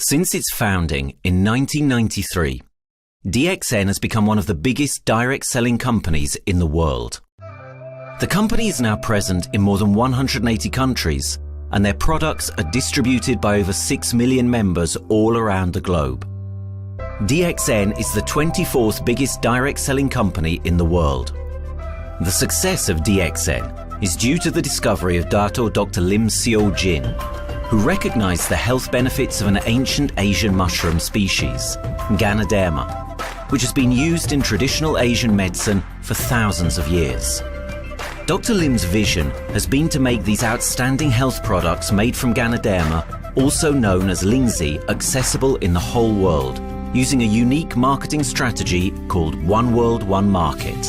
Since its founding in 1993, DXN has become one of the biggest direct selling companies in the world. The company is now present in more than 180 countries, and their products are distributed by over 6 million members all around the globe. DXN is the 24th biggest direct selling company in the world. The success of DXN is due to the discovery of Dato Dr. Lim Seo Jin, who recognized the health benefits of an ancient Asian mushroom species, Ganoderma, which has been used in traditional Asian medicine for thousands of years. Dr. Lim's vision has been to make these outstanding health products made from Ganoderma, also known as Lingzi, accessible in the whole world, using a unique marketing strategy called One World, One Market.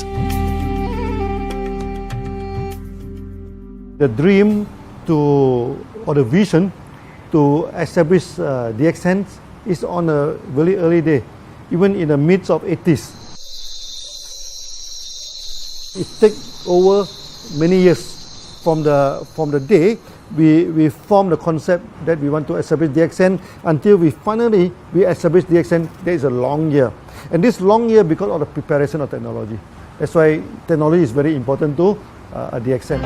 The dream or the vision to establish DXN is on a very early day, even in the midst of 80s. It takes over many years from the day we formed the concept that we want to establish DXN until we finally establish DXN. There is a long year, and this long year because of the preparation of technology. That's why technology is very important to DXN.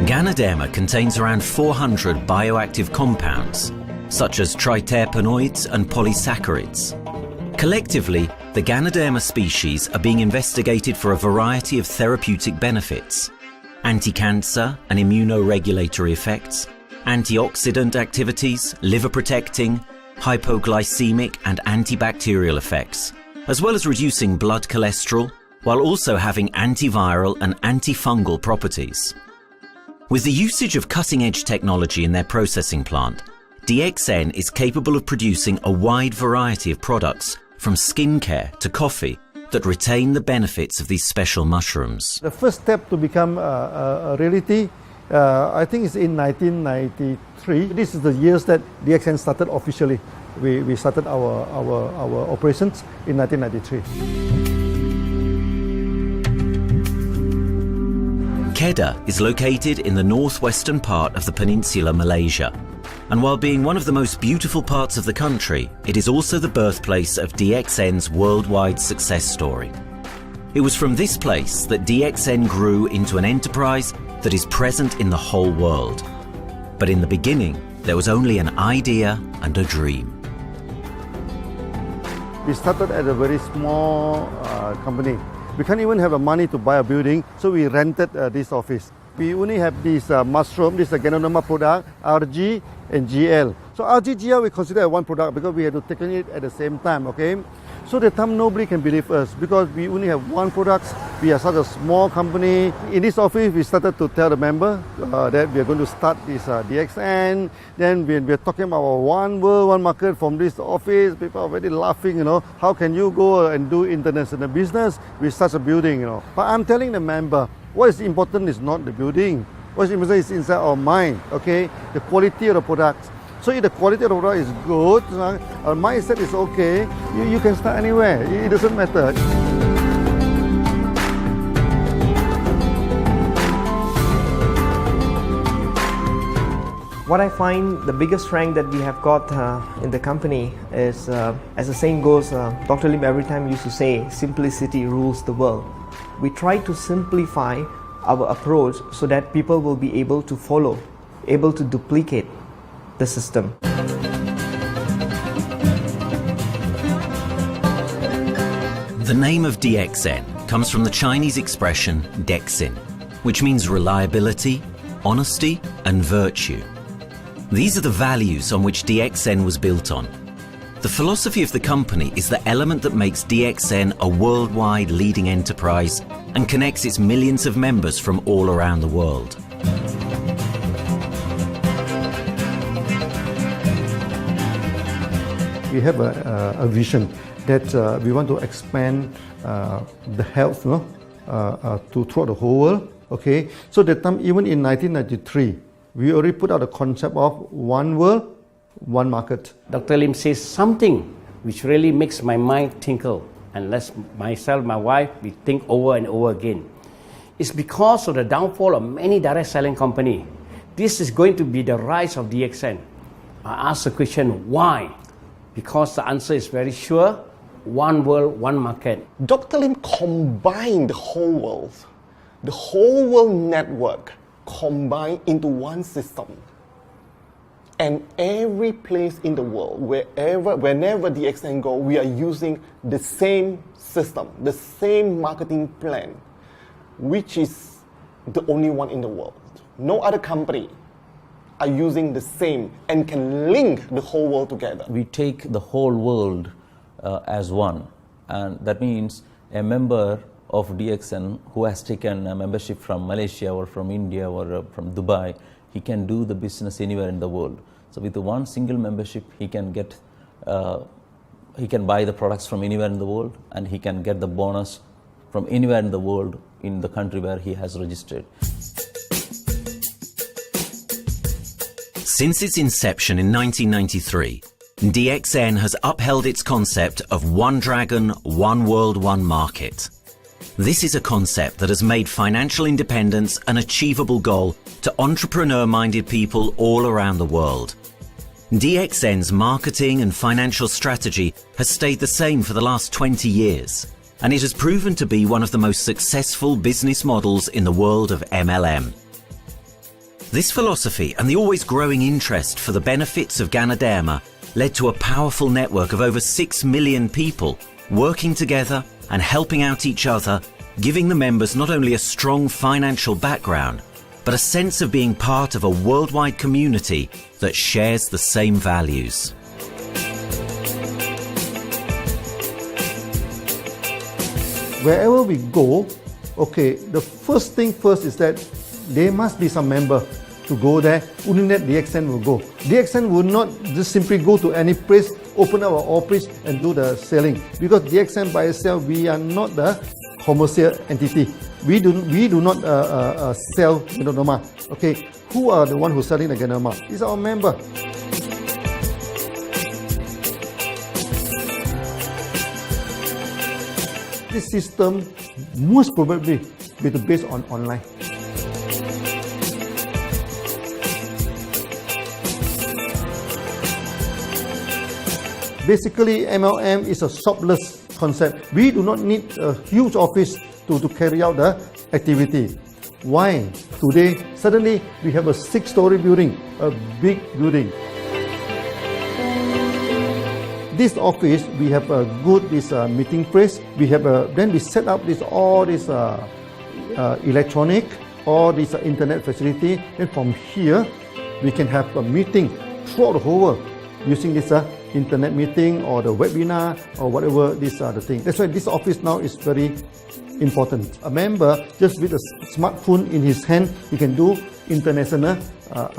Ganoderma contains around 400 bioactive compounds, such as triterpenoids and polysaccharides. Collectively, the Ganoderma species are being investigated for a variety of therapeutic benefits: anti-cancer and immunoregulatory effects, antioxidant activities, liver protecting, hypoglycemic and antibacterial effects, as well as reducing blood cholesterol, while also having antiviral and antifungal properties. With the usage of cutting-edge technology in their processing plant, DXN is capable of producing a wide variety of products, from skincare to coffee, that retain the benefits of these special mushrooms. The first step to become a reality, I think, is in 1993. This is the years that DXN started officially. We started our operations in 1993. Kedah is located in the northwestern part of the peninsula Malaysia, and while being one of the most beautiful parts of the country, it is also the birthplace of DXN's worldwide success story. It was from this place that DXN grew into an enterprise that is present in the whole world. But in the beginning, there was only an idea and a dream. We started at a very small company. We can't even have the money to buy a building, so we rented this office. We only have this mushroom, this Ganoderma product, RG and GL. So RG, GL we consider one product because we have to take it at the same time, okay? So the time nobody can believe us because we only have one product. We are such a small company. In this office, we started to tell the member that we are going to start this DXN. Then we are talking about one world, one market from this office. People are very laughing, how can you go and do international business with such a building, But I'm telling the member, what is important is not the building. What is important is inside our mind, okay? The quality of the product. So if the quality of the product is good, our mindset is okay, you can start anywhere. It doesn't matter. What I find the biggest strength that we have got in the company is, as the saying goes, Dr. Lim every time used to say, simplicity rules the world. We try to simplify our approach so that people will be able to follow, able to duplicate the system. The name of DXN comes from the Chinese expression Dexin, which means reliability, honesty, and virtue. These are the values on which DXN was built on. The philosophy of the company is the element that makes DXN a worldwide leading enterprise and connects its millions of members from all around the world. We have a vision that we want to expand the health to throughout the whole world. Okay, so that time, even in 1993, we already put out a concept of one world, one market. Dr. Lim says something which really makes my mind tinkle, and lets myself, my wife, we think over and over again. It's because of the downfall of many direct selling companies. This is going to be the rise of DXN. I ask the question, why? Because the answer is very sure, one world, one market. Dr. Lim combined the whole world network combined into one system. And every place in the world, whenever DXN go, we are using the same system, the same marketing plan, which is the only one in the world. No other company are using the same and can link the whole world together. We take the whole world as one, and that means a member of DXN who has taken a membership from Malaysia or from India or from Dubai, he can do the business anywhere in the world. So with the one single membership, he can get, he can buy the products from anywhere in the world, and he can get the bonus from anywhere in the world in the country where he has registered. Since its inception in 1993, DXN has upheld its concept of one dragon, one world, one market. This is a concept that has made financial independence an achievable goal to entrepreneur-minded people all around the world. DXN's marketing and financial strategy has stayed the same for the last 20 years, and it has proven to be one of the most successful business models in the world of MLM. This philosophy and the always growing interest for the benefits of Ganoderma led to a powerful network of over 6 million people working together and helping out each other, giving the members not only a strong financial background, but a sense of being part of a worldwide community that shares the same values. Wherever we go, okay, the first thing first is that there must be some member to go there. Only that DXN will go. DXN will not just simply go to any place, open up our office and do the selling. Because DXN by itself, we are not the commercial entity. We do not sell Ganoderma. Okay, who are the one who's selling the Ganoderma? It's our member. This system most probably will be based on online. Basically, MLM is a shopless concept. We do not need a huge office to carry out the activity. Why? Today, suddenly we have a 6-story building, a big building. This office, we have a good meeting place. We have then we set up all this electronic, all this internet facility. And from here, we can have a meeting throughout the whole world using this internet meeting or the webinar or whatever these are the things. That's why this office now is very important. A member, just with a smartphone in his hand, he can do international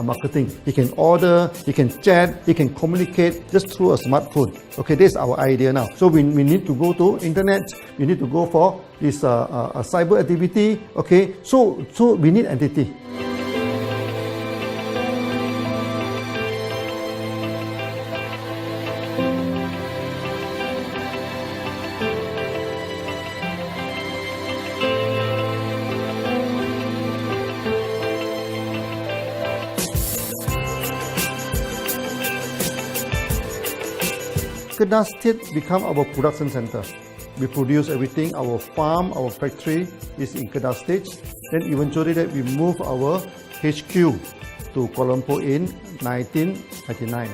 marketing. He can order, he can chat, he can communicate just through a smartphone. Okay, that's our idea now. So we need to go to internet, we need to go for this cyber activity. Okay, so we need entity. Kedah State become our production center. We produce everything. Our farm, our factory is in Kedah State. Then eventually that we move our HQ to Kuala Lumpur in 1999.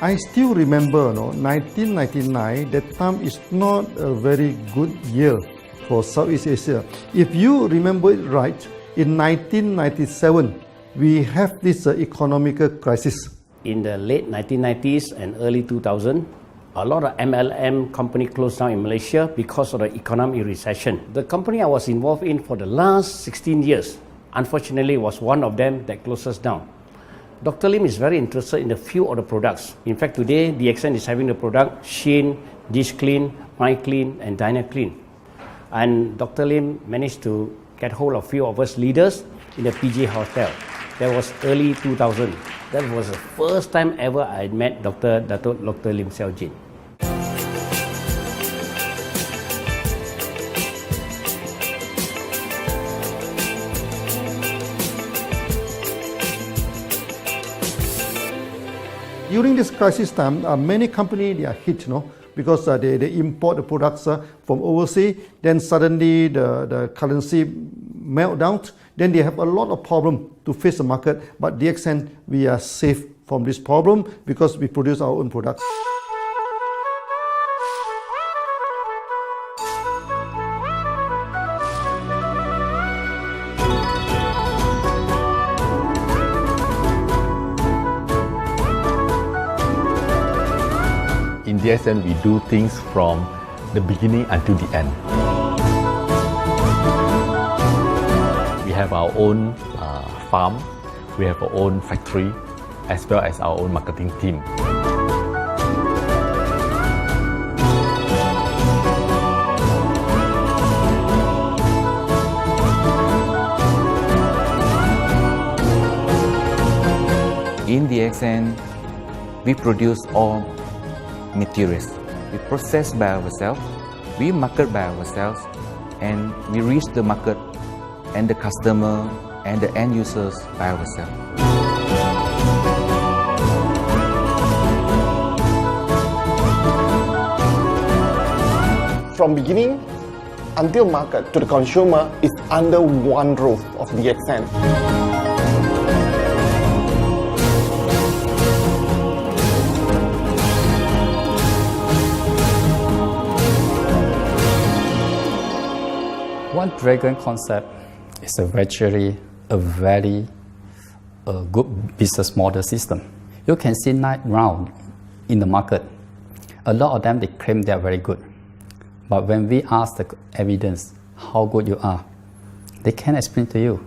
I still remember, 1999, that time is not a very good year for Southeast Asia. If you remember it right, in 1997, we have this economic crisis. In the late 1990s and early 2000, a lot of MLM company closed down in Malaysia because of the economic recession. The company I was involved in for the last 16 years, unfortunately, was one of them that closes down. Dr. Lim is very interested in a few of the products. In fact, today, DXN is having the product Sheen, Dish Clean, My Clean, and Diner Clean. And Dr. Lim managed to get hold of a few of us leaders in the PJ Hotel. That was early 2000. That was the first time ever I met Dr. Lim Xiao Jin. During this crisis time, many companies they are hit, because they import the products from overseas. Then suddenly the currency melt down. Then they have a lot of problem to face the market. But DXN, we are safe from this problem because we produce our own products. In DXN, we do things from the beginning until the end. We have our own farm, we have our own factory, as well as our own marketing team. In DXN, we produce all materials. We process by ourselves, we market by ourselves, and we reach the market and the customer and the end users by ourselves. From beginning until market to the consumer is under one roof of DXN. One Dragon concept is actually a very good business model system. You can see now in the market, a lot of them they claim they are very good. But when we ask the evidence how good you are, they can't explain to you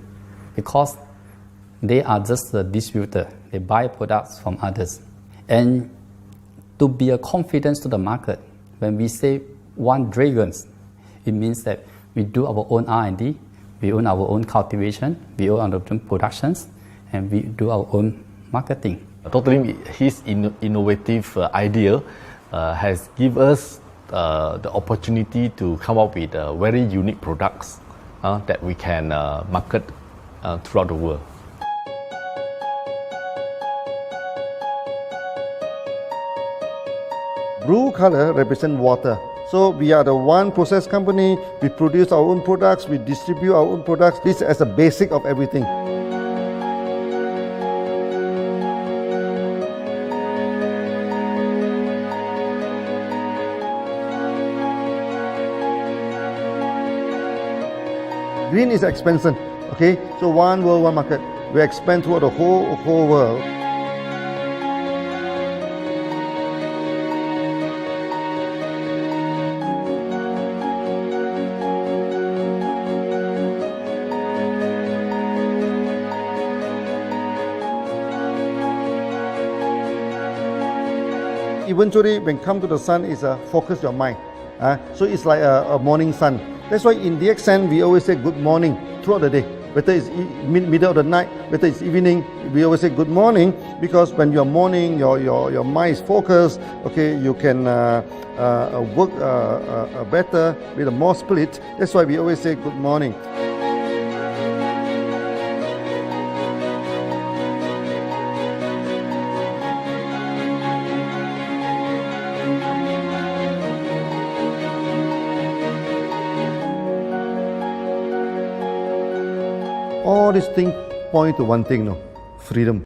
because they are just a distributor. They buy products from others. And to be a confidence to the market, when we say One Dragons, it means that we do our own R&D, we own our own cultivation, we own our own productions, and we do our own marketing. Totally, his innovative idea has given us the opportunity to come up with very unique products that we can market throughout the world. Blue color represents water. So we are the one process company, we produce our own products, we distribute our own products. This is a basic of everything. Green is expansion, okay? So one world, one market. We expand throughout the whole world. Eventually, when come to the sun, is focus your mind. So it's like a morning sun. That's why in DXN, we always say good morning throughout the day. Whether it's middle of the night, whether it's evening, we always say good morning because when you're morning, your mind is focused. Okay, you can work better with a more spirit. That's why we always say good morning. All these things point to one thing, freedom.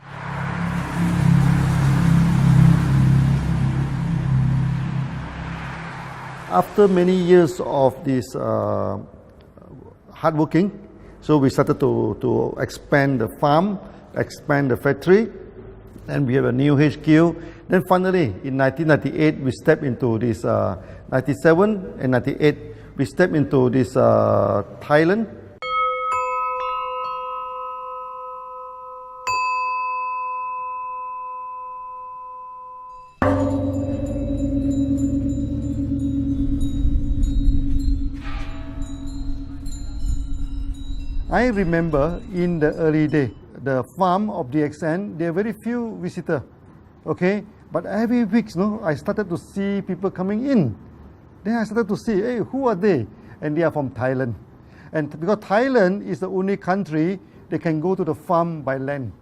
After many years of this hard working, so we started to expand the farm, expand the factory, and we have a new HQ. Then finally, in 1998, we stepped into this, 97 and 98, we stepped into this Thailand. I remember in the early day, the farm of DXN, there are very few visitors. Okay, but every week, I started to see people coming in. Then I started to see, hey, who are they? And they are from Thailand. And because Thailand is the only country they can go to the farm by land.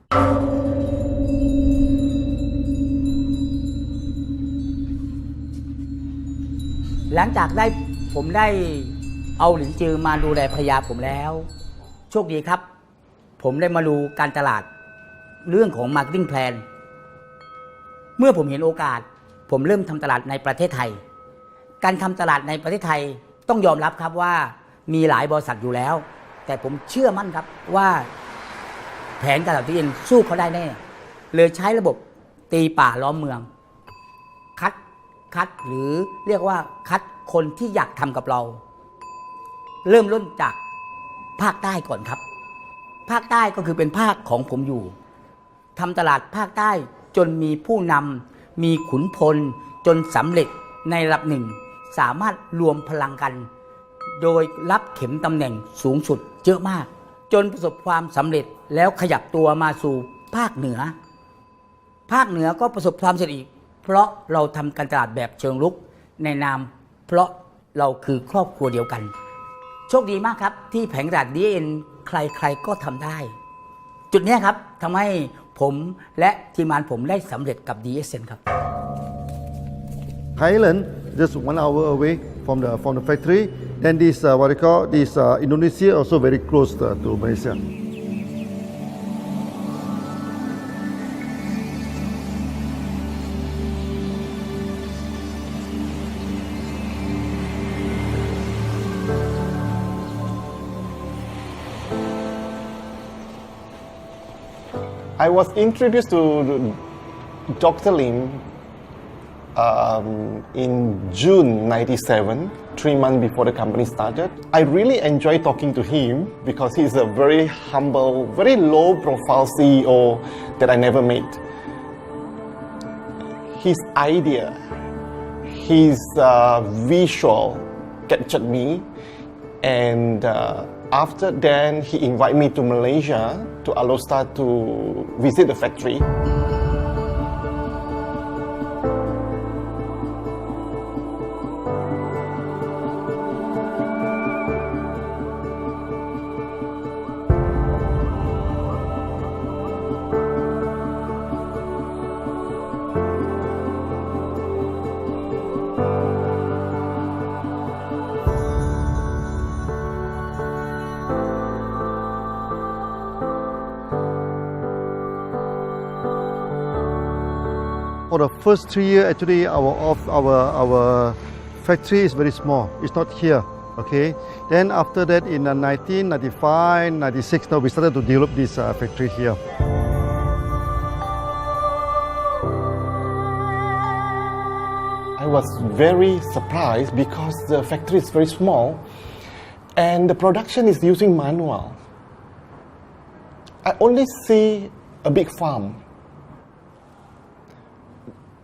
หลังจากผมได้เอาหลินจือมาดูแลภรรยาผมแล้วโชคดีครับผมได้มาดูการตลาดเรื่องของ Marketing Plan เมื่อผมเห็นโอกาสผมเริ่มทำตลาดในประเทศไทยการทำตลาดในประเทศไทยต้องยอมรับครับว่ามีหลายบริษัทอยู่แล้วแต่ผมเชื่อมั่นครับว่าแผนการตลาดที่เอ็นสู้เขาได้แน่เลยใช้ระบบตีป่าล้อมเมืองคัดหรือเรียกว่าคัดคนที่อยากทำกับเราเริ่มต้นจากภาคใต้ก่อนครับภาคใต้ก็คือเป็นภาคของผมอยู่ทำตลาดภาคใต้จนมีผู้นำมีขุนพลจนสำเร็จในระดับหนึ่งสามารถรวมพลังกันโดยรับเข็มตำแหน่งสูงสุดเยอะมากจนประสบความสำเร็จแล้วขยับตัวมาสู่ภาคเหนือก็ประสบความสำเร็จอีกเพราะเราทำการตลาดแบบเชิงรุกในนามเพราะเราคือครอบครัวเดียวกันโชคดีมากครับที่แผงตลาด DXN ใครก็ทำได้จุดนี้ครับทำให้ผมและทีมงานผมได้สำเร็จกับ DXN ครับ Thailand just 1 hour away from the factory. Then this what they call this Indonesia also very close to Malaysia. I was introduced to Dr. Lim in June '97, 3 months before the company started. I really enjoy talking to him because he's a very humble, very low-profile CEO that I never met. His idea, his visual captured me, and after then he invited me to Malaysia to Alostar to visit the factory. For the first 3 years, actually, our factory is very small. It's not here, okay. Then after that, in 1995, 96, now we started to develop this factory here. I was very surprised because the factory is very small and the production is using manual. I only see a big farm.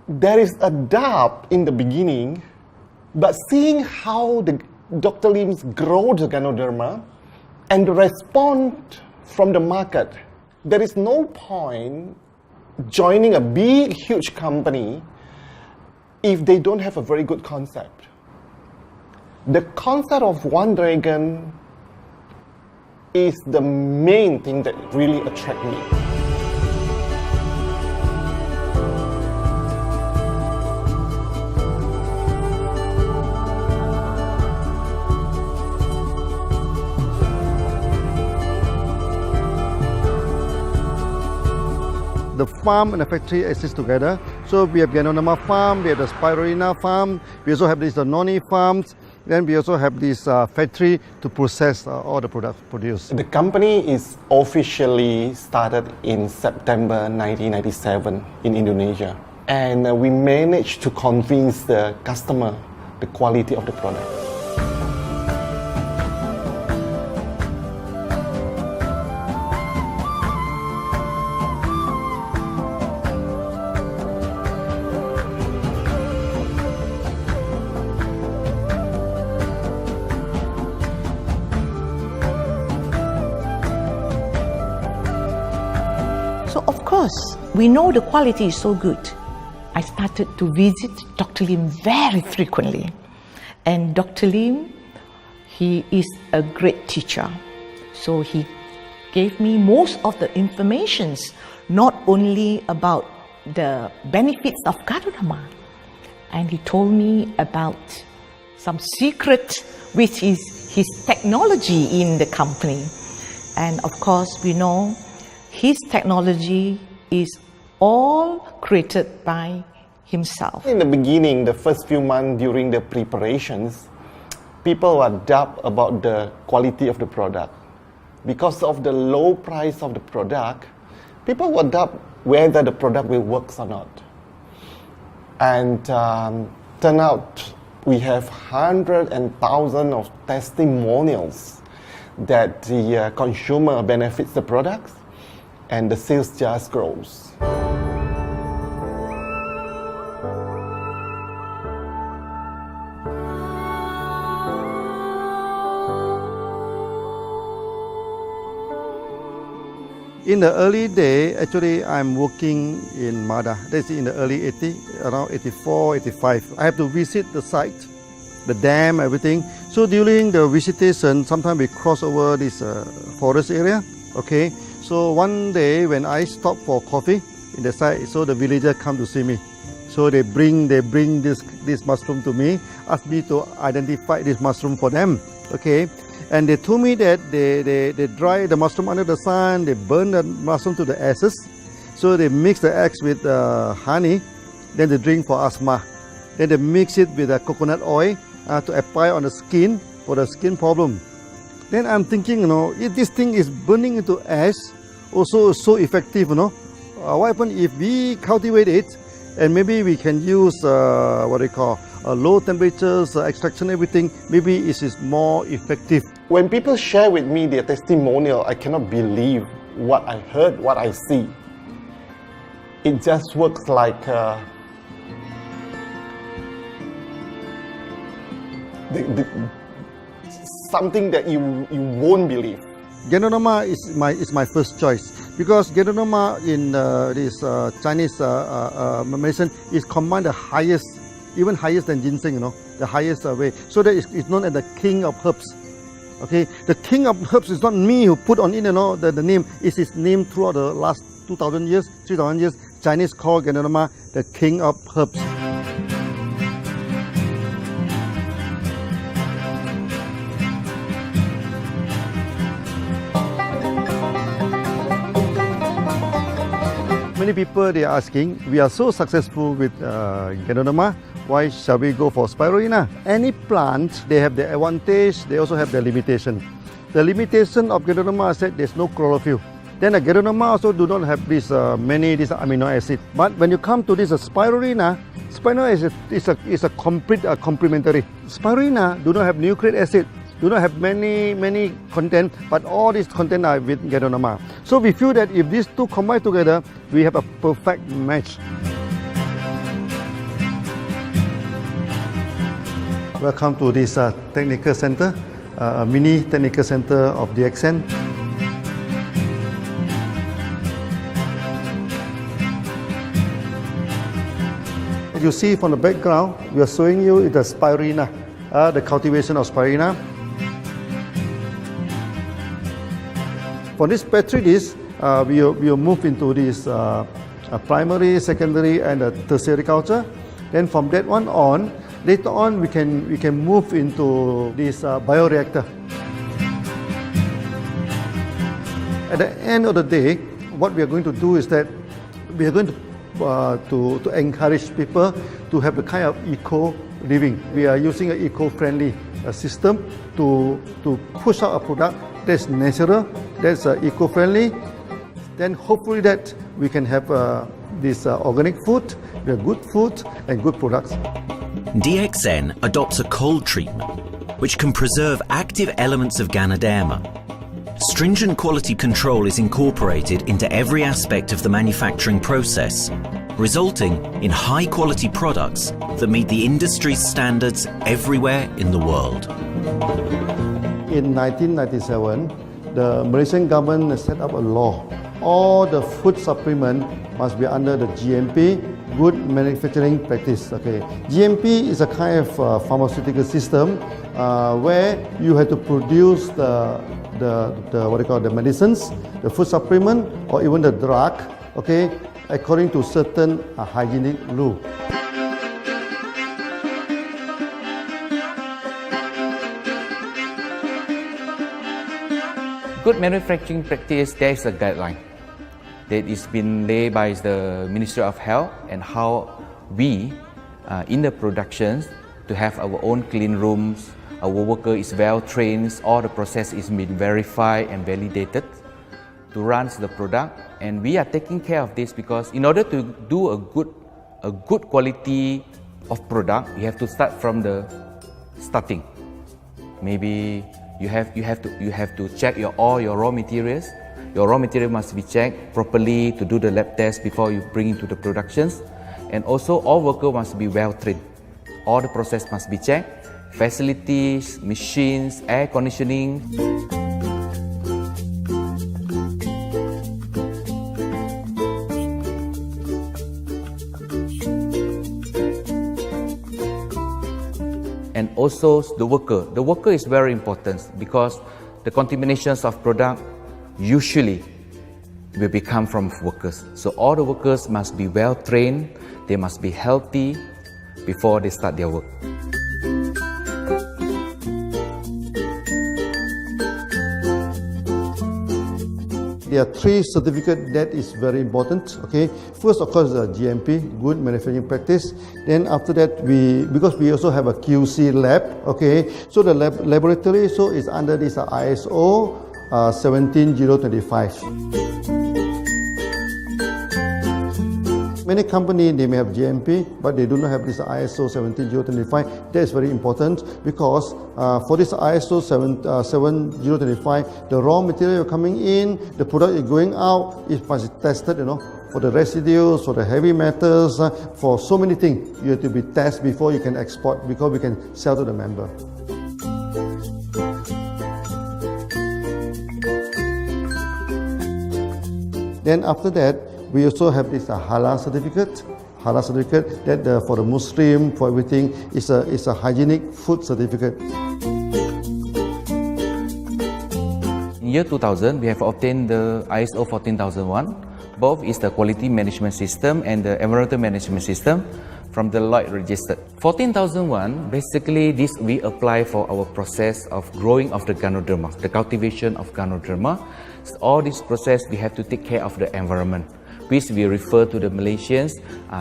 There is a doubt in the beginning, but seeing how Dr. Lim's grow the Ganoderma and the response from the market, there is no point joining a big, huge company if they don't have a very good concept. The concept of One Dragon is the main thing that really attracts me. The farm and the factory exist together. So we have Ganoderma farm, we have the Spirulina farm, we also have this noni farms, then we also have this factory to process all the products produced. The company is officially started in September 1997 in Indonesia. And we managed to convince the customer the quality of the product. we know the quality is so good, I started to visit Dr. Lim very frequently. And Dr. Lim, he is a great teacher. So he gave me most of the informations, not only about the benefits of Gadodama, and he told me about some secret, which is his technology in the company. And of course, we know his technology is all created by himself. In the beginning, the first few months during the preparations, people were doubt about the quality of the product. Because of the low price of the product, people were doubt whether the product will work or not. And turn out we have hundreds and thousands of testimonials that the consumer benefits the products and the sales just grows. In the early day, actually, I'm working in Mada. That's in the early 80s, around 84, 85. I have to visit the site, the dam, everything. So during the visitation, sometimes we cross over this forest area. Okay. So one day when I stop for coffee in the site, so the villager come to see me. So they bring this mushroom to me, ask me to identify this mushroom for them. Okay. And they told me that they dry the mushroom under the sun, they burn the mushroom to the ashes. So they mix the eggs with honey, then they drink for asthma. Then they mix it with coconut oil to apply on the skin for the skin problem. Then I'm thinking, if this thing is burning into ash, also so effective, what happens if we cultivate it and maybe we can use low temperatures, extraction, everything, maybe it is more effective. When people share with me their testimonial, I cannot believe what I heard, what I see. It just works like something that you won't believe. Gadodama is my first choice because Gadodama in this Chinese medicine is command the highest, even higher than ginseng, the highest way. So that it's known as the king of herbs. Okay, the king of herbs is not me who put on it, the name. It's his name throughout the last 2,000 years, 3,000 years. Chinese call Gadodama the king of herbs. Many people they are asking, we are so successful with Gadodama, why shall we go for spirulina? Any plant, they have their advantage, they also have their limitation. The limitation of Gadodama is that there's no chlorophyll. Then the Gadodama also do not have this many amino acid. But when you come to this spirulina, spirulina is a complete complementary. Spirulina do not have nucleic acid, do not have many content, but all these content are with Gadodama. So we feel that if these two combine together, we have a perfect match. Welcome to this technical center, a mini technical center of DXN. As you see from the background, we are showing you the spirulina, the cultivation of spirulina. For this petri dish, we will move into this primary, secondary, and tertiary culture. Then from that one on, later on we can move into this bioreactor. At the end of the day, what we are going to do is that we are going to encourage people to have a kind of eco living. We are using an eco-friendly system to push out a product that's natural, that's eco-friendly. Then hopefully that we can have this organic food, we have good food and good products. DXN adopts a cold treatment, which can preserve active elements of Ganoderma. Stringent quality control is incorporated into every aspect of the manufacturing process, resulting in high-quality products that meet the industry's standards everywhere in the world. In 1997, the Malaysian government set up a law. All the food supplement must be under the GMP, Good Manufacturing Practice. Okay, GMP is a kind of pharmaceutical system where you have to produce the what they call the medicines, the food supplement, or even the drug. Okay, according to certain hygienic rule. Good manufacturing practice, there is a guideline that is been laid by the Ministry of Health, and how we in the productions to have our own clean rooms, our worker is well trained, all the process is been verified and validated to run the product, and we are taking care of this because in order to do a good quality of product, you have to start from the starting. Maybe you have to check all your raw materials. Your raw material must be checked properly to do the lab test before you bring into the productions. And also all workers must be well trained. All the process must be checked. Facilities, machines, air conditioning. And also the worker. The worker is very important because the contaminations of product usually will become from workers. So all the workers must be well trained, they must be healthy before they start their work. There are 3 certificates that is very important. Okay, first of course the GMP, Good Manufacturing Practice. Then after that because we also have a QC lab. Okay, so the laboratory is under this ISO 17025. Many companies, they may have GMP, but they do not have this ISO 17025. That is very important because for this ISO 7025, the raw material coming in, the product is going out, it must be tested, for the residues, for the heavy metals, for so many things. You have to be tested before you can export, because we can sell to the member. Then after that, we also have this halal certificate. Halal certificate that for the Muslim, for everything, is a hygienic food certificate. In year 2000, we have obtained the ISO 14001. Both is the quality management system and the environmental management system from the Lloyd registered. 14001, basically this we apply for our process of growing of the Ganoderma, the cultivation of Ganoderma. So all this process we have to take care of the environment, which we refer to the Malaysians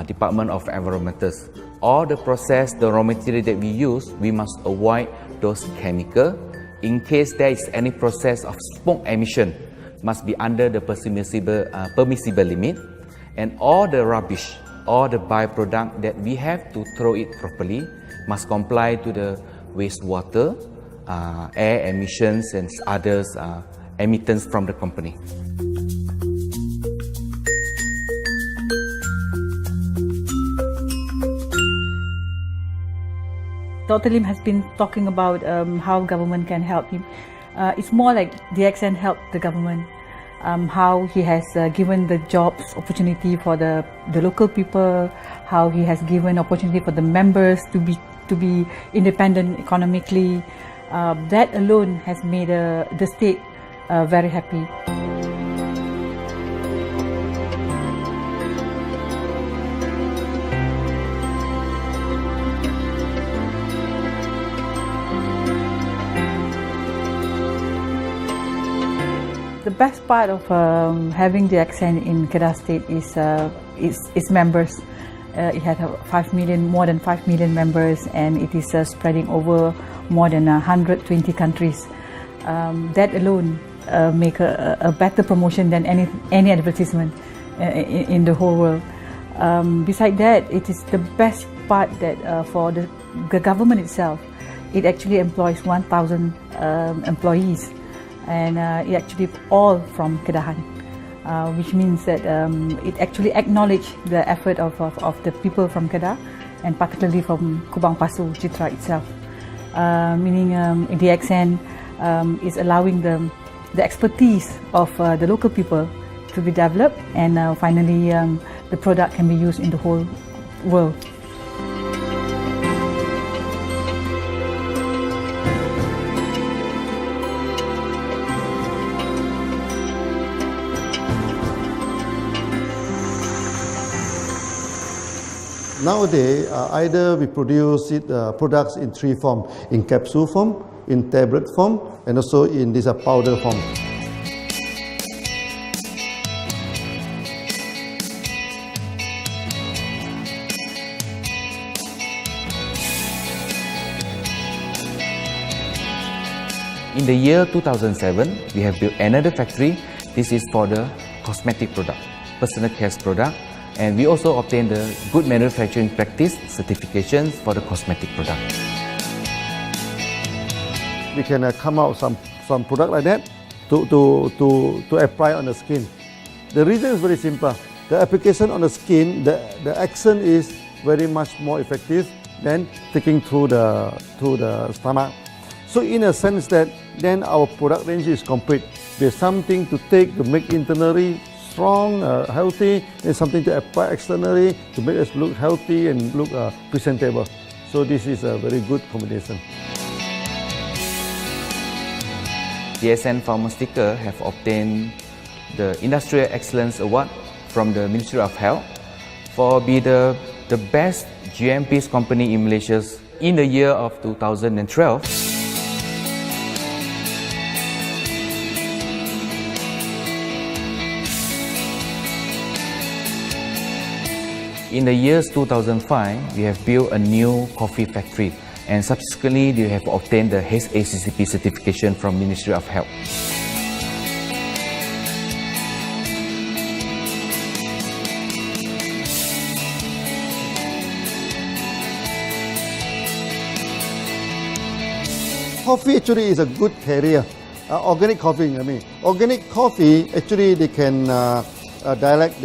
Department of Environmentals. All the process, the raw material that we use, we must avoid those chemicals. In case there is any process of smoke emission, must be under the permissible limit, and all the rubbish, all the byproduct that we have to throw it properly must comply to the wastewater, air emissions and others emittance from the company. Dr. Lim has been talking about how government can help him. It's more like DXN helped the government, how he has given the jobs opportunity for the local people, how he has given opportunity for the members to be independent economically. That alone has made the state very happy. The best part of having the DXN in Kedah State is its members. It has more than 5 million members, and it is spreading over more than 120 countries. That alone make a better promotion than any advertisement in the whole world. Besides that, it is the best part that for the government itself, it actually employs 1,000 employees. And it actually all from Kedahan, which means that it actually acknowledges the effort of the people from Kedah, and particularly from Kubang Pasu Citra itself. Meaning DXN is allowing the expertise of the local people to be developed, and finally the product can be used in the whole world. Nowadays, either we produce products in three forms: in capsule form, in tablet form, and also in this powder form. In the year 2007, we have built another factory. This is for the cosmetic product, personal care product, and we also obtained the Good Manufacturing Practice certifications for the cosmetic product. We can come out some product like that to apply on the skin. The reason is very simple. The application on the skin, the action is very much more effective than taking through the stomach. So in a sense that then our product range is complete. There's something to take to make internally strong, healthy, and something to apply externally to make us look healthy and look presentable. So this is a very good combination. DXN Pharmaceutical have obtained the Industrial Excellence Award from the Ministry of Health for be the best GMP company in Malaysia in the year of 2012. In the years 2005, we have built a new coffee factory, and subsequently we have obtained the HACCP certification from Ministry of Health. Coffee actually is a good carrier. Organic coffee, I mean. Organic coffee, actually they can dilate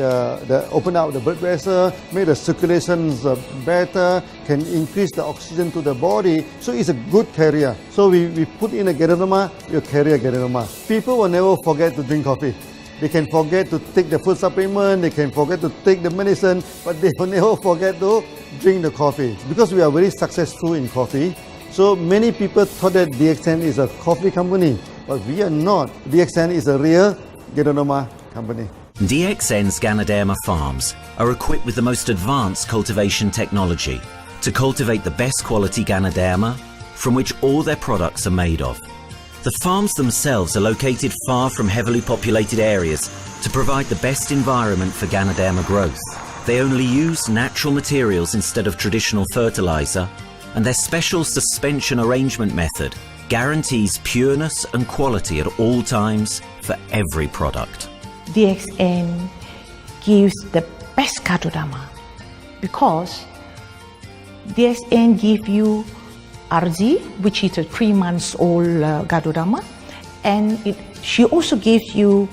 open up the blood vessel, make the circulations better, can increase the oxygen to the body. So it's a good carrier. So we put in a Ganoderma, you carry a Ganoderma. People will never forget to drink coffee. They can forget to take the food supplement, they can forget to take the medicine, but they will never forget to drink the coffee. Because we are very successful in coffee, so many people thought that DXN is a coffee company, but we are not. DXN is a real Ganoderma company. DXN's Ganoderma farms are equipped with the most advanced cultivation technology to cultivate the best quality Ganoderma from which all their products are made of. The farms themselves are located far from heavily populated areas to provide the best environment for Ganoderma growth. They only use natural materials instead of traditional fertilizer, and their special suspension arrangement method guarantees pureness and quality at all times for every product. DXN gives the best Ganoderma because DXN gives you RZ, which is a 3 months old Ganoderma, and she also gives you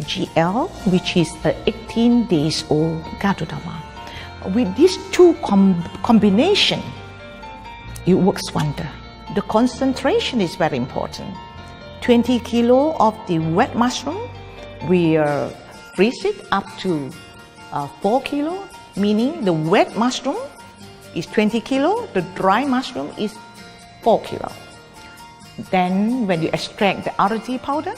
GL, which is a 18 days old Ganoderma. With these two combination, it works wonder. The concentration is very important. 20 kilo of the wet mushroom, we freeze it up to 4 kilo, meaning the wet mushroom is 20 kilo, the dry mushroom is 4 kilo. Then when you extract the RZ powder,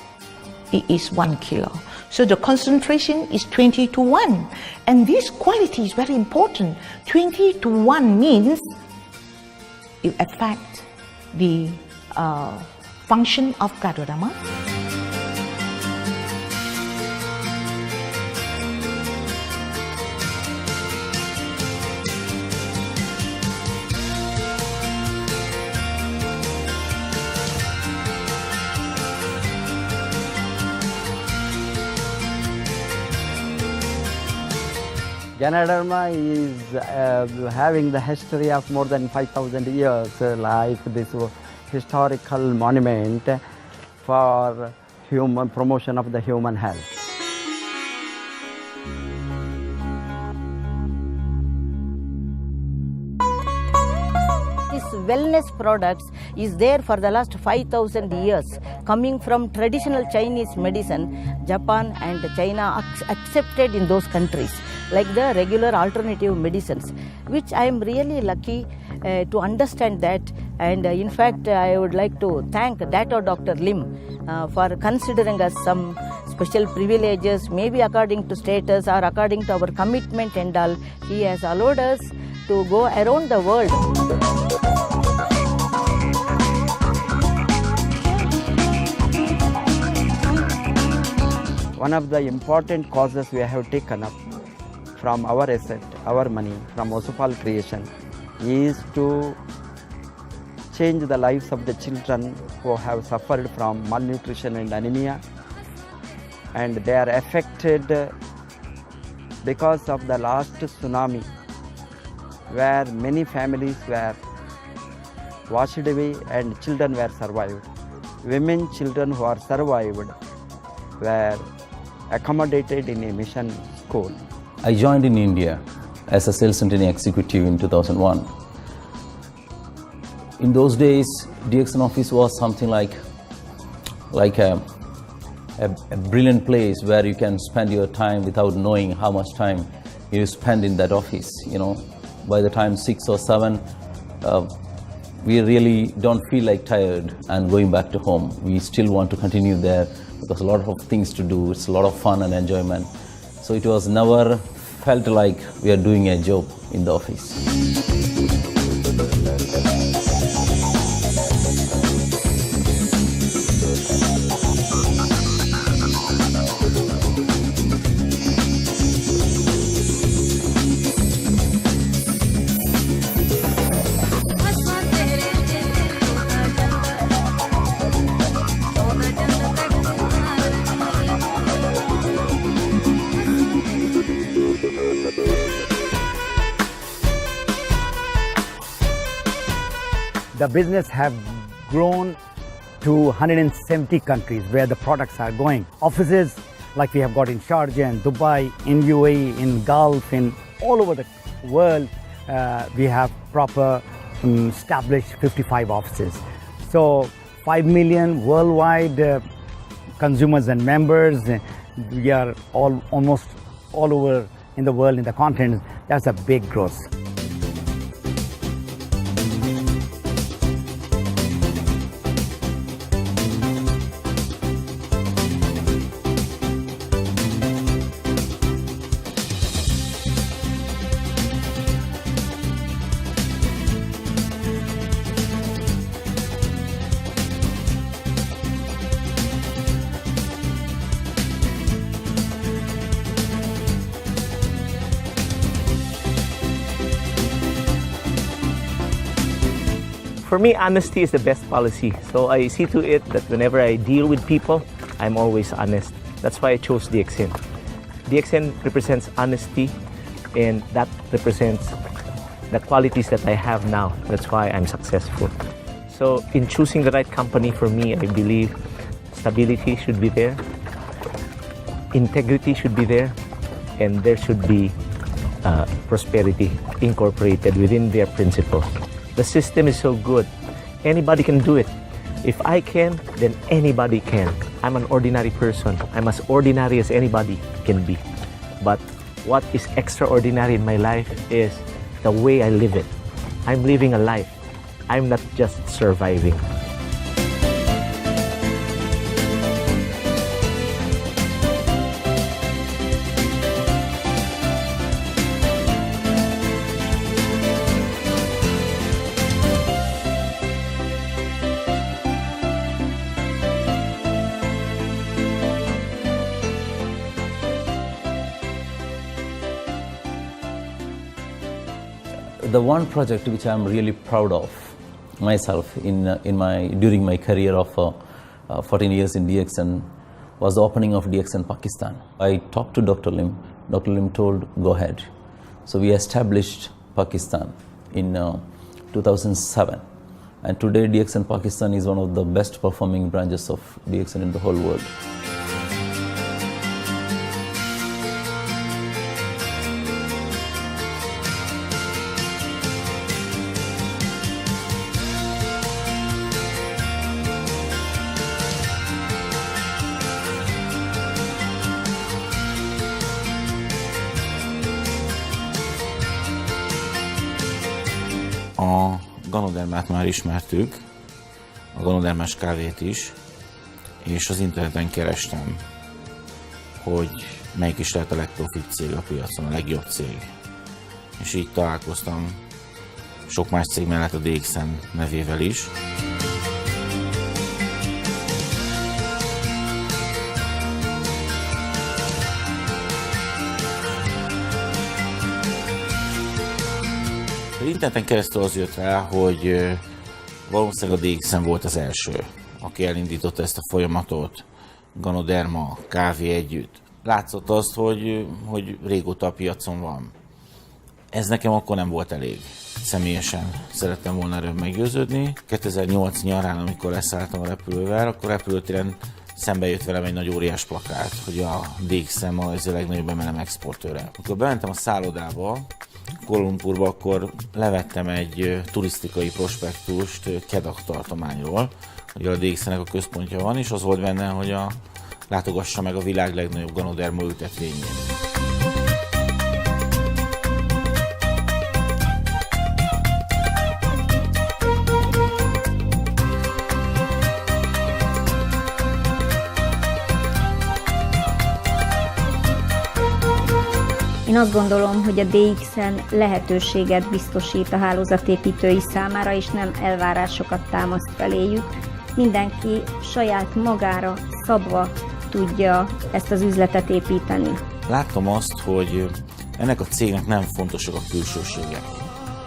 it is 1 kilo. So the concentration is 20 to 1. And this quality is very important. 20 to 1 means it affects the function of Ganoderma. Ganoderma is having the history of more than 5,000 years, like this historical monument for human promotion of the human health. This wellness products is there for the last 5,000 years, coming from traditional Chinese medicine. Japan and China accepted in those countries, like the regular alternative medicines, which I am really lucky to understand that. And in fact, I would like to thank Dr. Lim for considering us some special privileges, maybe according to status or according to our commitment and all. He has allowed us to go around the world. One of the important causes we have taken up from our asset, our money, from Osopal creation, is to change the lives of the children who have suffered from malnutrition and anemia, and they are affected because of the last tsunami, where many families were washed away and children were survived. Women, children who are survived were accommodated in a mission school. I joined in India as a sales and training executive in 2001. In those days, DXN office was something like a brilliant place where you can spend your time without knowing how much time you spend in that office. You know, by the time 6 or 7, we really don't feel like tired and going back to home. We still want to continue there because a lot of things to do. It's a lot of fun and enjoyment. So it was never felt like we are doing a job in the office. The business have grown to 170 countries where the products are going. Offices like we have got in Sharjah and Dubai, in UAE, in Gulf, in all over the world, we have proper established 55 offices. So 5 million worldwide consumers and members. We are almost all over in the world, in the continent. That's a big growth. For me, honesty is the best policy. So I see to it that whenever I deal with people, I'm always honest. That's why I chose DXN. DXN represents honesty, and that represents the qualities that I have now. That's why I'm successful. So in choosing the right company for me, I believe stability should be there, integrity should be there, and there should be prosperity incorporated within their principles. The system is so good. Anybody can do it. If I can, then anybody can. I'm an ordinary person. I'm as ordinary as anybody can be. But what is extraordinary in my life is the way I live it. I'm living a life. I'm not just surviving. The one project which I'm really proud of myself during my career of 14 years in DXN was the opening of DXN Pakistan. I talked to Dr. Lim. Dr. Lim told, go ahead. So we established Pakistan in 2007. And today DXN Pakistan is one of the best performing branches of DXN in the whole world. A ganodermát már ismertük, a ganodermás kávét is, és az interneten kerestem, hogy melyik is lehet a legprofibb cég a piacon, a legjobb cég. És így találkoztam sok más cég mellett a DXN nevével is. Az interneten keresztül az jött rá, hogy valószínűleg a DXN volt az első, aki elindította ezt a folyamatot, ganoderma, kávé együtt. Látszott azt, hogy régóta a piacon van. Ez nekem akkor nem volt elég. Személyesen szerettem volna erről meggyőződni. 2008 nyarán, amikor leszálltam a repülővel, akkor repülőtéren szembe jött velem egy nagy óriás plakát, hogy a DXN ma ez a legnagyobb MLM exportőre. Amikor bementem a szállodába, Kuala Lumpurba, akkor levettem egy turisztikai prospektust Kedah tartományról, hogy a DXN-nek a központja van, és az volt benne, hogy látogassa meg a világ legnagyobb ganoderma ültetvényét. Én azt gondolom, hogy a DXN lehetőséget biztosít a hálózatépítői számára, és nem elvárásokat támaszt feléjük. Mindenki saját magára szabva tudja ezt az üzletet építeni. Láttam azt, hogy ennek a cégnek nem fontosak a külsőségek.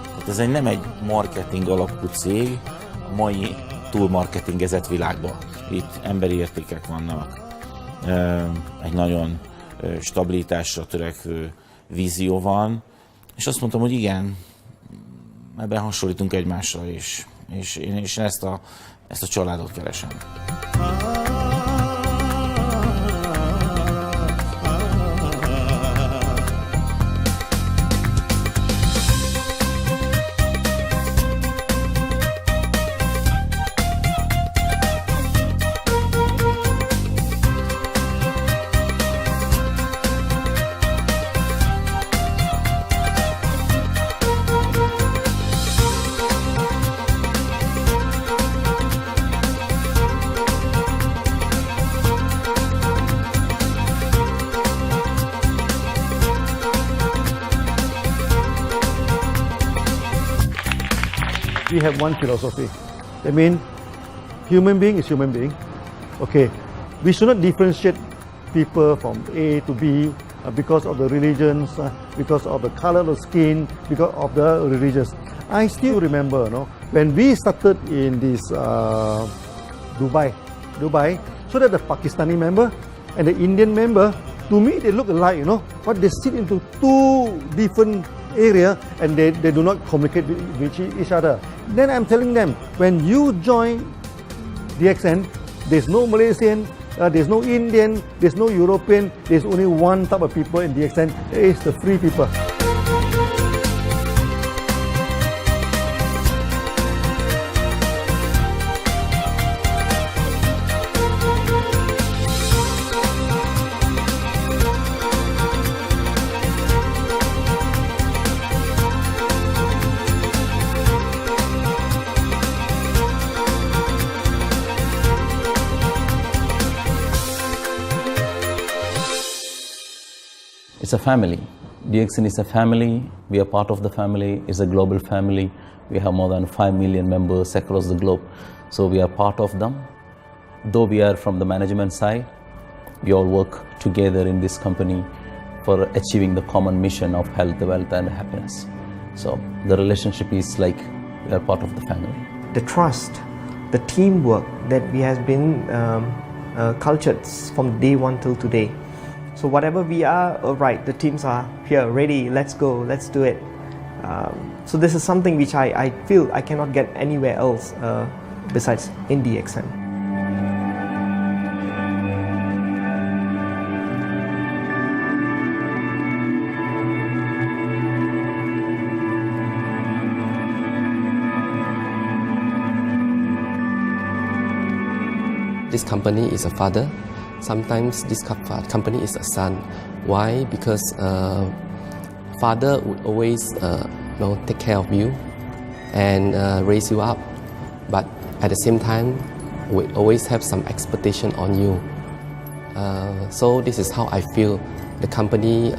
Tehát ez nem egy marketing alapú cég a mai túlmarketingezett világban. Itt emberi értékek vannak, egy nagyon stabilitásra törekvő vízió van, és azt mondtam, hogy igen, ebben hasonlítunk egymásra is, és én ezt a családot keresem. We have one philosophy. I mean, human being is human being. Okay, we should not differentiate people from A to B because of the religions, because of the color of the skin, because of the religions. I still remember, when we started in this Dubai, so that the Pakistani member and the Indian member, to me they look alike, but they sit into two different area and they do not communicate with each other. Then I'm telling them, when you join DXN, there's no Malaysian, there's no Indian, there's no European, there's only one type of people in DXN, it's the free people. It's a family. DXN is a family. We are part of the family. It's a global family. We have more than 5 million members across the globe. So we are part of them. Though we are from the management side, we all work together in this company for achieving the common mission of health, wealth and happiness. So the relationship is like we are part of the family. The trust, the teamwork that we has been cultured from day one till today. So whatever we are, right, the teams are here, ready, let's go, let's do it. So this is something which I feel I cannot get anywhere else besides in DXN. This company is a father. Sometimes this company is a son. Why? Because father would always take care of you, and raise you up. But at the same time, we always have some expectation on you. So this is how I feel. The company,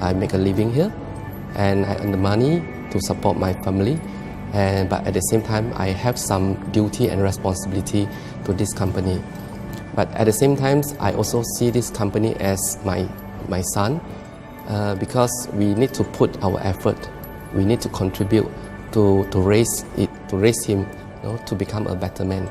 I make a living here, and I earn the money to support my family. But at the same time, I have some duty and responsibility to this company. But at the same time, I also see this company as my son, because we need to put our effort. We need to contribute to raise him, to become a better man.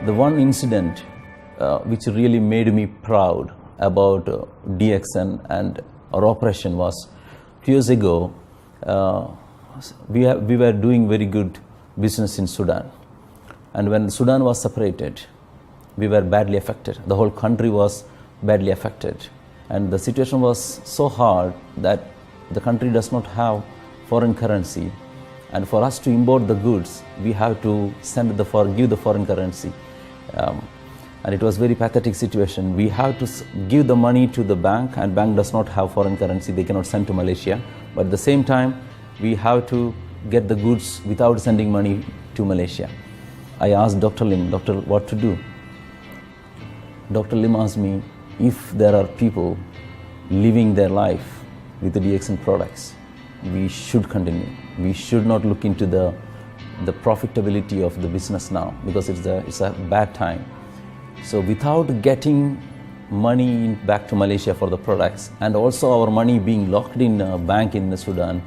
The one incident which really made me proud about DXN and our operation was 2 years ago. We were doing very good business in Sudan, and when Sudan was separated, we were badly affected. The whole country was badly affected, and the situation was so hard that the country does not have foreign currency, and for us to import the goods, we have to give the foreign currency. And it was very pathetic situation. We have to give the money to the bank, and bank does not have foreign currency. They cannot send to Malaysia. But at the same time, we have to get the goods without sending money to Malaysia. I asked Dr. Lim, "Doctor, what to do?" Dr. Lim asked me, if there are people living their life with the DXN products, we should continue. We should not look into the profitability of the business now, because it's a bad time. So without getting money back to Malaysia for the products, and also our money being locked in a bank in Sudan,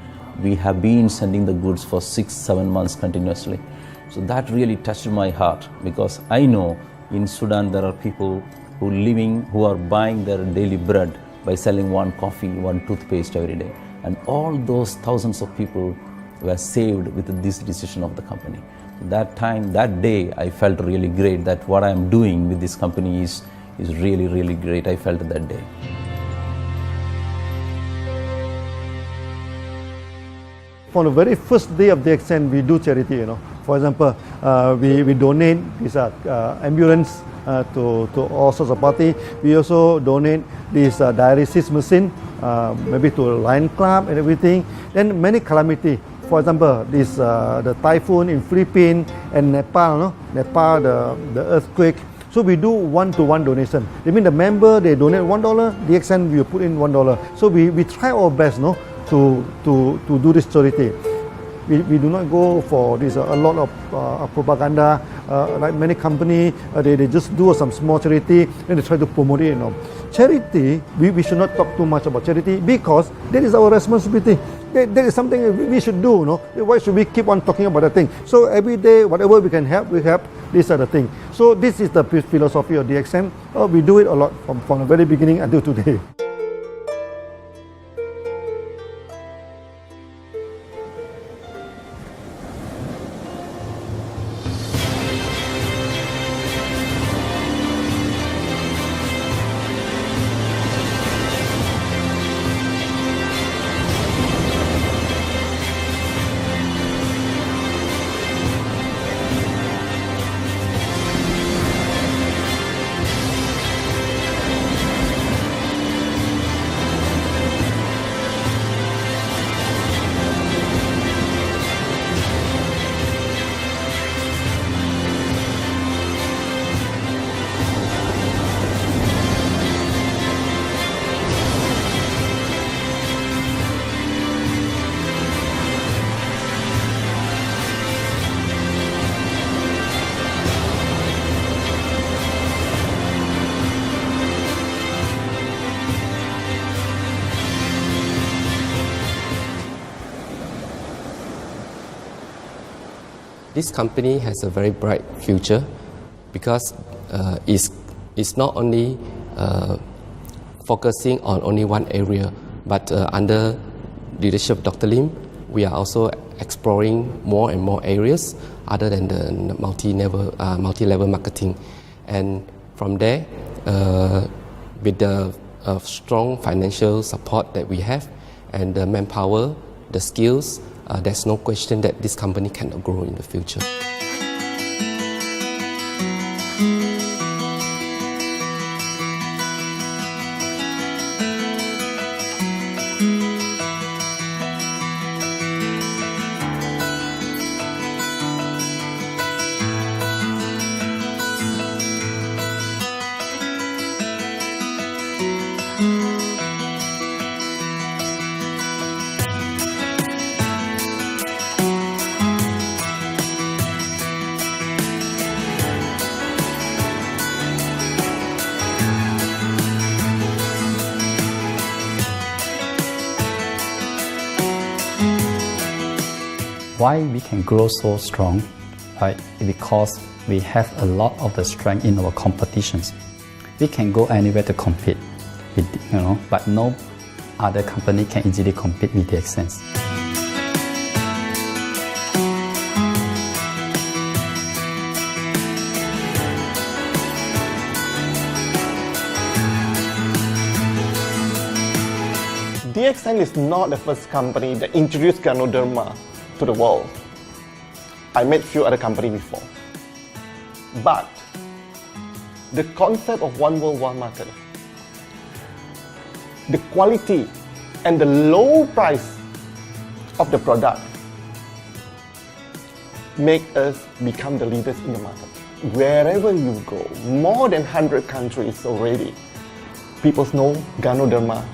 we have been sending the goods for 6-7 months continuously. So that really touched my heart, because I know in Sudan there are people who are buying their daily bread by selling one coffee, one toothpaste every day. And all those thousands of people were saved with this decision of the company. That day, I felt really great that what I am doing with this company is really, really great. I felt that day. From the very first day of DXN, we do charity. For example, we donate this ambulance to all sorts of party. We also donate this dialysis machine, maybe to Lion Club and everything. Then many calamity. For example, the typhoon in Philippines and Nepal, the earthquake. So we do one-to-one donation. I mean, the member, they donate $1, DXN will put in $1. So we try our best, to do this charity. We do not go for this a lot of propaganda. Like many companies, they just do some small charity and they try to promote it. Charity, we should not talk too much about charity, because that is our responsibility. That is something we should do. Why should we keep on talking about the thing? So every day, whatever we can help, we help. These are the things. So this is the philosophy of DXN. We do it a lot from the very beginning until today. This company has a very bright future, because it's not only focusing on only one area, but under leadership of Dr. Lim, we are also exploring more and more areas other than the multi-level marketing. And from there, with the strong financial support that we have and the manpower, the skills, there's no question that this company cannot grow in the future. Why we can grow so strong, right? Because we have a lot of the strength in our competitions. We can go anywhere to compete, but no other company can easily compete with DXN. DXN is not the first company that introduced Ganoderma to the world. I met few other companies before. But the concept of one world, one market, the quality and the low price of the product make us become the leaders in the market. Wherever you go, more than 100 countries already, people know Ganoderma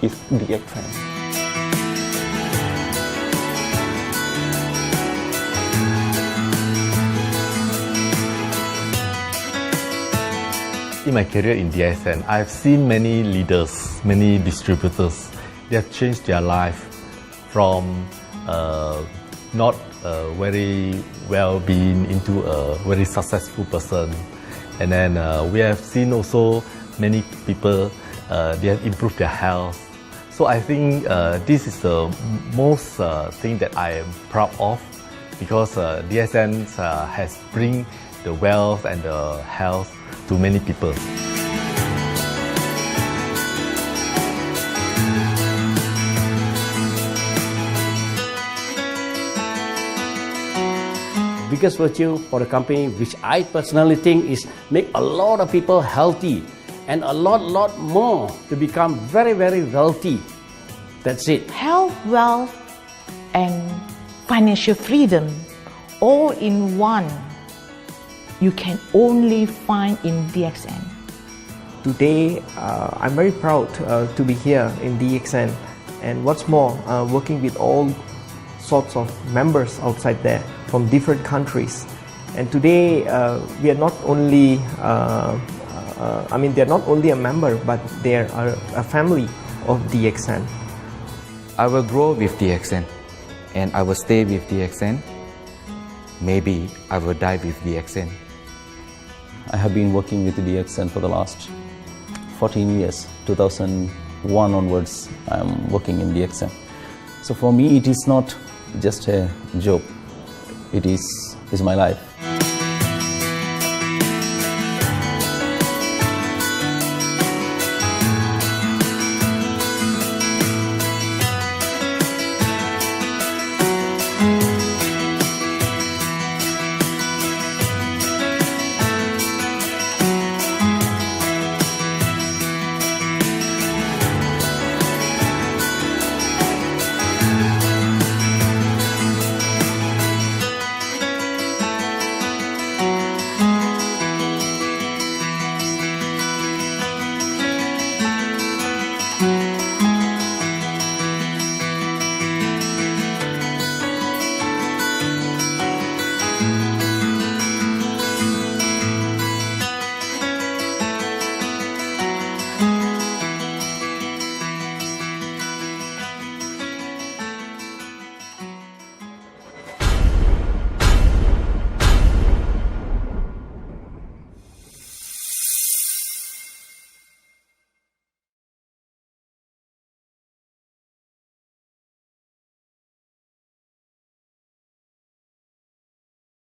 is DXN. In my career in DXN, I've seen many leaders, many distributors. They have changed their life from not very well-being into a very successful person. And then we have seen also many people, they have improved their health. So I think this is the most thing that I am proud of, because DXN has bring the wealth and the health to many people. Biggest virtue for the company, which I personally think is make a lot of people healthy and a lot more to become very wealthy. That's it. Health, wealth, and financial freedom all in one. You can only find in DXN. Today, I'm very proud to be here in DXN, and what's more, working with all sorts of members outside there from different countries. And today, we are not only, they're not only a member, but they are a family of DXN. I will grow with DXN, and I will stay with DXN. Maybe I will die with DXN. I have been working with DXN for the last 14 years. 2001 onwards, I am working in DXN. So for me, it is not just a job. It is my life.